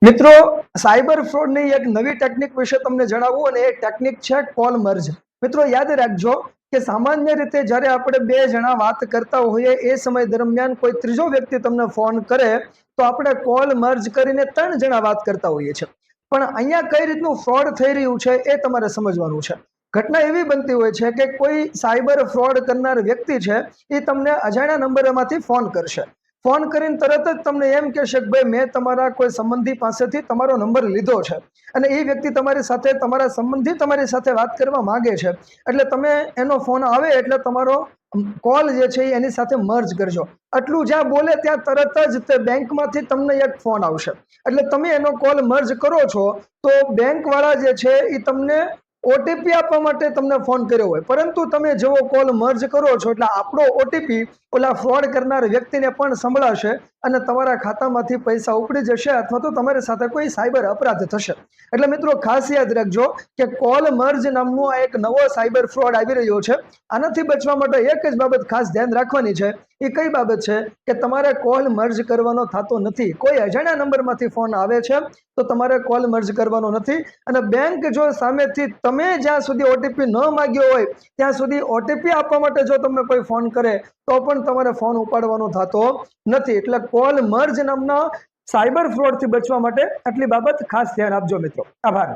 મિત્રો, સાયબર ફ્રોડની એક નવી ટેકનિક વિશે તમને જણાવું અને એ ટેકનિક છે કોલ મર્જ. મિત્રો યાદ રાખજો કે સામાન્ય રીતે જ્યારે આપણે બે જણા વાત કરતા હોઈએ એ સમય દરમિયાન કોઈ ત્રીજો વ્યક્તિ તમને ફોન કરે તો આપણે કોલ મર્જ કરીને 3 જણા વાત કરતા હોઈએ છીએ. પણ અહીંયા કઈ રીતનું ફ્રોડ થઈ રહ્યું છે એ તમારે સમજવાનું છે. ઘટના એવી બનતી હોય છે કે કોઈ સાયબર ફ્રોડ કરનાર વ્યક્તિ છે એ તમને અજાણ્યા નંબરમાંથી ફોન કરશે. ફોન કરીને તરત જ તમને એમ કહેશે કે ભાઈ મેં તમારા કોઈ સંબંધી પાસેથી તમારો નંબર લીધો છે અને એ વ્યક્તિ તમારી સાથે તમારા સંબંધી તમારી સાથે વાત કરવા માંગે છે. એટલે તમે એનો ફોન આવે એટલે તમારો કોલ જે છે એની સાથે મર્જ કરજો. આટલું જ્યાં બોલે ત્યાં તરત જ તે બેંકમાંથી તમને એક ફોન આવશે. એટલે તમે એનો કોલ મર્જ કરો છો તો બેંક વાળા જે છે એ તમને ઓટીપી આપવા માટે તમને ફોન કર્યો હોય, પરંતુ તમે જેવો કોલ મર્જ કરો છો એટલે આપણો ઓટીપી ઓલા ફ્રોડ કરનાર વ્યક્તિને પણ સંભળાશે અને તમારા ખાતામાંથી પૈસા ઉપડી જશે અથવા તો તમારી સાથે કોઈ સાયબર અપરાધ થશે. એટલે મિત્રો ખાસ યાદ રાખજો કે કોલ મર્જ નામનો આ એક નવો સાયબર ફ્રોડ આવી રહ્યો છે. આનાથી બચવા માટે એક જ બાબત ખાસ ધ્યાન રાખવાની છે. એ કઈ બાબત છે કે તમારે કોલ મર્જ કરવાનો થતો નથી. કોઈ અજાણ્યા નંબરમાંથી ફોન આવે છે તો તમારે કોલ મર્જ કરવાનો નથી. અને બેંક જો સામેથી તમે જ્યાં સુધી ઓટીપી ન માંગ્યો હોય ત્યાં સુધી ઓટીપી આપવા માટે જો તમને કોઈ ફોન કરે તો પણ તમારે ફોન ઉપાડવાનો થતો નથી. એટલે કોલ મર્જ નામના સાયબર ફ્રોડ થી બચવા માટે આટલી બાબત ખાસ ધ્યાન આપજો મિત્રો. આભાર.